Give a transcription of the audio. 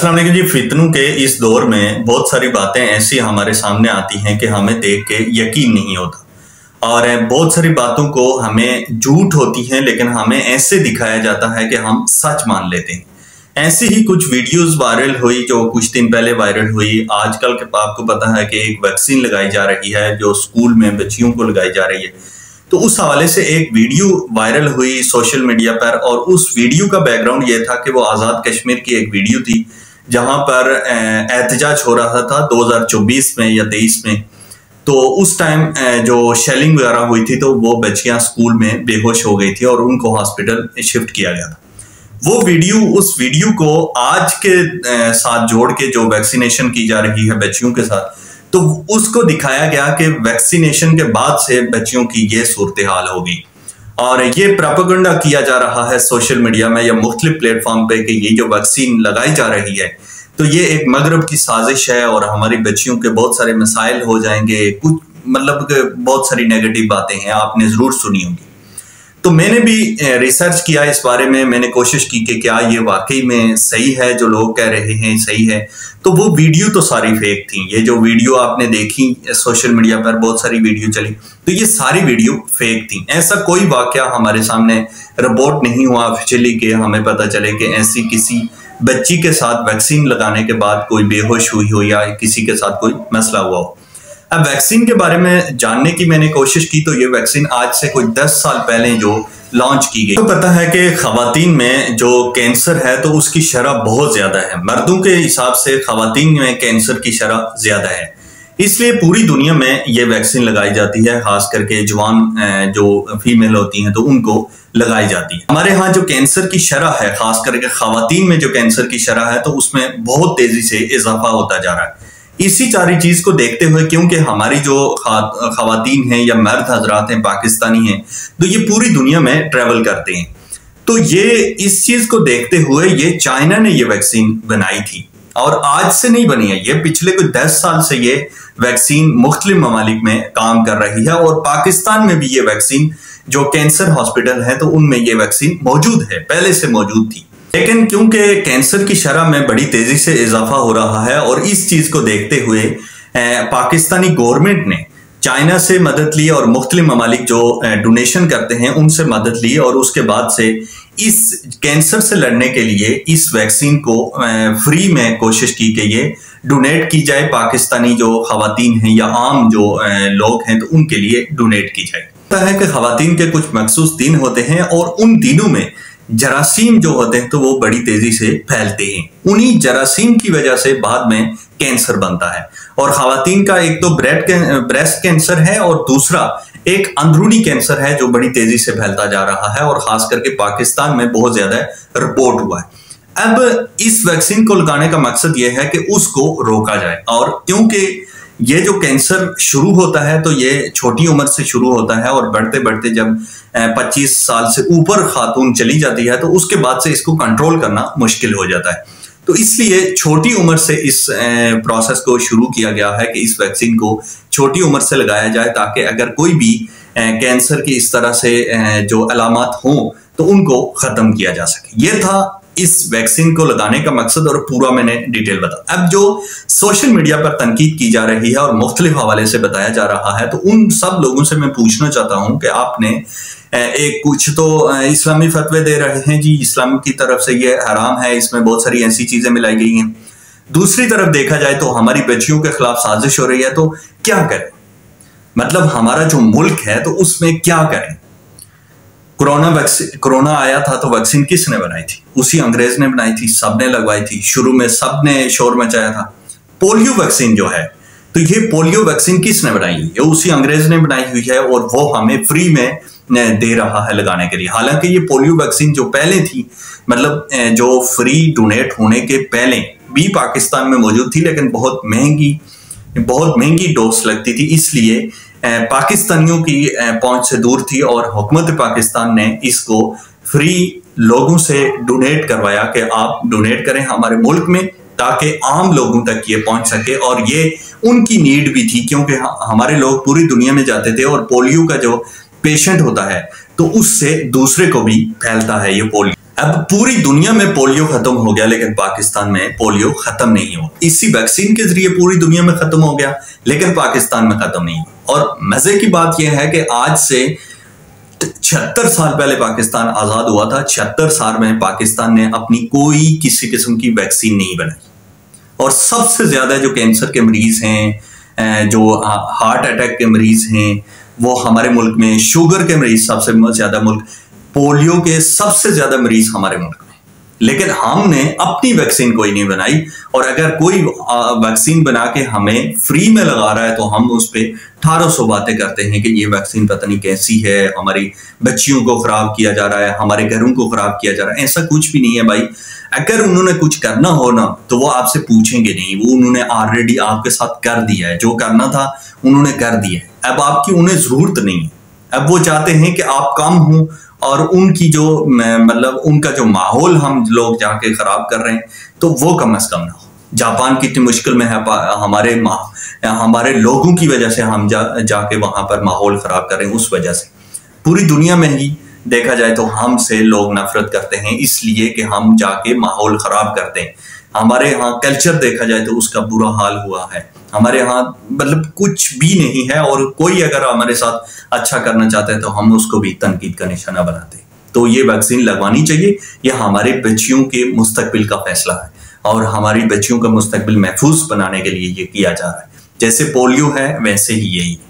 अस्सलाम वालेकुम जी। फितनों के इस दौर में बहुत सारी बातें ऐसी हमारे सामने आती हैं कि हमें देख के यकीन नहीं होता और बहुत सारी बातों को हमें झूठ होती हैं लेकिन हमें ऐसे दिखाया जाता है कि हम सच मान लेते हैं। ऐसी ही कुछ वीडियोस वायरल हुई जो कुछ दिन पहले वायरल हुई। आजकल के आपको पता है कि एक वैक्सीन लगाई जा रही है जो स्कूल में बच्चियों को लगाई जा रही है। तो उस हवाले से एक वीडियो वायरल हुई सोशल मीडिया पर और उस वीडियो का बैकग्राउंड ये था कि वो आज़ाद कश्मीर की एक वीडियो थी जहां पर एहतजाज हो रहा था 2024 में या 23 में। तो उस टाइम जो शेलिंग वगैरह हुई थी तो वो बच्चियां स्कूल में बेहोश हो गई थी और उनको हॉस्पिटल शिफ्ट किया गया था। वो वीडियो उस वीडियो को आज के साथ जोड़ के जो वैक्सीनेशन की जा रही है बच्चियों के साथ, तो उसको दिखाया गया कि वैक्सीनेशन के बाद से बच्चियों की ये सूरत हाल होगी और ये प्रोपेगेंडा किया जा रहा है सोशल मीडिया में या मुख्तलिफ प्लेटफॉर्म पे कि ये जो वैक्सीन लगाई जा रही है तो ये एक मगरब की साजिश है और हमारी बच्चियों के बहुत सारे मसाइल हो जाएंगे। कुछ मतलब बहुत सारी नेगेटिव बातें हैं, आपने जरूर सुनी होगी। तो मैंने भी रिसर्च किया इस बारे में, मैंने कोशिश की कि क्या ये वाकई में सही है जो लोग कह रहे हैं सही है। तो वो वीडियो तो सारी फेक थी। ये जो वीडियो आपने देखी सोशल मीडिया पर बहुत सारी वीडियो चली तो ये सारी वीडियो फेक थी। ऐसा कोई वाकया हमारे सामने रिपोर्ट नहीं हुआ ऑफिशियली कि हमें पता चले कि ऐसी किसी बच्ची के साथ वैक्सीन लगाने के बाद कोई बेहोश हुई हो या किसी के साथ कोई मसला हुआ हो। अब वैक्सीन के बारे में जानने की मैंने कोशिश की तो ये वैक्सीन आज से कोई 10 साल पहले जो लॉन्च की गई। तो पता है कि खवातीन में जो कैंसर है तो उसकी शरह बहुत ज्यादा है। मर्दों के हिसाब से खवातीन में कैंसर की शरह ज्यादा है, इसलिए पूरी दुनिया में ये वैक्सीन लगाई जाती है। खास करके जवान जो फीमेल होती हैं तो उनको लगाई जाती है। हमारे यहाँ जो कैंसर की शरह है, खास करके खवातीन में जो कैंसर की शरह है तो उसमें बहुत तेजी से इजाफा होता जा रहा है। इसी सारी चीज को देखते हुए, क्योंकि हमारी जो खवातीन हैं या मर्द हजरात हैं पाकिस्तानी हैं तो ये पूरी दुनिया में ट्रेवल करते हैं, तो ये इस चीज को देखते हुए ये चाइना ने ये वैक्सीन बनाई थी और आज से नहीं बनी है। ये पिछले कुछ 10 साल से ये वैक्सीन मुख्तलिफ ममालिक में काम कर रही है और पाकिस्तान में भी ये वैक्सीन जो कैंसर हॉस्पिटल है तो उनमें ये वैक्सीन मौजूद है, पहले से मौजूद थी। लेकिन क्योंकि कैंसर की शरह में बड़ी तेजी से इजाफा हो रहा है और इस चीज को देखते हुए पाकिस्तानी गवर्नमेंट ने चाइना से मदद ली और मुख्तलिफ ममालिक जो डोनेशन करते हैं उनसे मदद ली और उसके बाद से इस कैंसर से लड़ने के लिए इस वैक्सीन को फ्री में कोशिश की कि ये डोनेट की जाए। पाकिस्तानी जो खवातीन हैं या आम जो लोग हैं तो उनके लिए डोनेट की जाए। पता है कि खवातीन के कुछ मखसूस दिन होते हैं और उन दिनों में जरासीम जो होते हैं तो वो बड़ी तेजी से फैलते हैं। उन्हीं जरासीम की वजह से बाद में कैंसर बनता है और खवातीन का एक तो ब्रेस्ट कैंसर है और दूसरा एक अंदरूनी कैंसर है जो बड़ी तेजी से फैलता जा रहा है और खास करके पाकिस्तान में बहुत ज्यादा रिपोर्ट हुआ है। अब इस वैक्सीन को लगाने का मकसद यह है कि उसको रोका जाए और क्योंकि ये जो कैंसर शुरू होता है तो ये छोटी उम्र से शुरू होता है और बढ़ते बढ़ते जब 25 साल से ऊपर खातून चली जाती है तो उसके बाद से इसको कंट्रोल करना मुश्किल हो जाता है। तो इसलिए छोटी उम्र से इस प्रोसेस को शुरू किया गया है कि इस वैक्सीन को छोटी उम्र से लगाया जाए ताकि अगर कोई भी कैंसर की इस तरह से जो अलामत हों तो उनको खत्म किया जा सके। ये था इस वैक्सीन को लगाने का मकसद और पूरा मैंने डिटेल बताया। अब जो सोशल मीडिया पर तनकीद की जा रही है और मुख्तलिफ हवाले से बताया जा रहा है तो उन सब लोगों से मैं पूछना चाहता हूं कि आपने एक कुछ तो इस्लामी फतवे दे रहे हैं जी, इस्लाम की तरफ से ये हराम है, इसमें बहुत सारी ऐसी चीजें मिलाई गई हैं। दूसरी तरफ देखा जाए तो हमारी बच्चियों के खिलाफ साजिश हो रही है, तो क्या करें? मतलब हमारा जो मुल्क है तो उसमें क्या करें? कोरोना आया था तो वैक्सीन किसने बनाई थी? उसी अंग्रेज ने बनाई थी, सबने लगवाई थी, शुरू में सबने शोर मचाया था। पोलियो वैक्सीन जो है तो ये पोलियो वैक्सीन किसने बनाई है? ये उसी अंग्रेज ने बनाई हुई है और वो हमें फ्री में दे रहा है लगाने के लिए। हालांकि ये पोलियो वैक्सीन जो पहले थी, मतलब जो फ्री डोनेट होने के पहले भी पाकिस्तान में मौजूद थी लेकिन बहुत महंगी डोज लगती थी, इसलिए पाकिस्तानियों की पहुंच से दूर थी और हुकूमत पाकिस्तान ने इसको फ्री लोगों से डोनेट करवाया कि आप डोनेट करें हमारे मुल्क में ताकि आम लोगों तक ये पहुंच सके। और ये उनकी नीड भी थी क्योंकि हमारे लोग पूरी दुनिया में जाते थे और पोलियो का जो पेशेंट होता है तो उससे दूसरे को भी फैलता है ये पोलियो। अब पूरी दुनिया में पोलियो खत्म हो गया, लेकिन पाकिस्तान में पोलियो खत्म नहीं हुआ। इसी वैक्सीन के जरिए पूरी दुनिया में खत्म हो गया, लेकिन पाकिस्तान में खत्म नहीं हुआ। और मजे की बात यह है कि आज से 76 साल पहले पाकिस्तान आजाद हुआ था। 76 साल में पाकिस्तान ने अपनी कोई किसी किस्म की वैक्सीन नहीं बनाई। और सबसे ज्यादा जो कैंसर के मरीज हैं, जो हार्ट अटैक के मरीज हैं, वो हमारे मुल्क में, शुगर के मरीज सबसे ज्यादा, मुल्क पोलियो के सबसे ज्यादा मरीज हमारे मुल्क में। लेकिन हमने अपनी वैक्सीन कोई नहीं बनाई। और अगर कोई वैक्सीन बना के हमें फ्री में लगा रहा है तो हम उस पर 1800 बातें करते हैं कि ये वैक्सीन पता नहीं कैसी है, हमारी बच्चियों को खराब किया जा रहा है, हमारे घरों को खराब किया जा रहा है। ऐसा कुछ भी नहीं है भाई। अगर उन्होंने कुछ करना हो ना तो वो आपसे पूछेंगे नहीं, वो उन्होंने ऑलरेडी आपके साथ कर दिया है। जो करना था उन्होंने कर दिया है। अब आपकी उन्हें जरूरत नहीं है। अब वो चाहते हैं कि आप कम हो और उनकी जो मतलब उनका जो माहौल हम लोग जाके खराब कर रहे हैं तो वो कम से कम ना हो। जापान कितनी मुश्किल में है, हमारे लोगों की वजह से हम जाके वहां पर माहौल खराब कर रहे हैं। उस वजह से पूरी दुनिया में ही देखा जाए तो हमसे लोग नफरत करते हैं, इसलिए कि हम जाके माहौल खराब करते हैं। हमारे यहाँ कल्चर देखा जाए तो उसका बुरा हाल हुआ है। हमारे यहाँ मतलब कुछ भी नहीं है, और कोई अगर हमारे साथ अच्छा करना चाहता है तो हम उसको भी तनकीद का निशाना बनाते हैं। तो ये वैक्सीन लगवानी चाहिए। यह हमारे बच्चियों के मुस्तकबिल का फैसला है, और हमारी बच्चियों का मुस्तकबिल महफूज बनाने के लिए ये किया जा रहा है। जैसे पोलियो है वैसे ही यही है।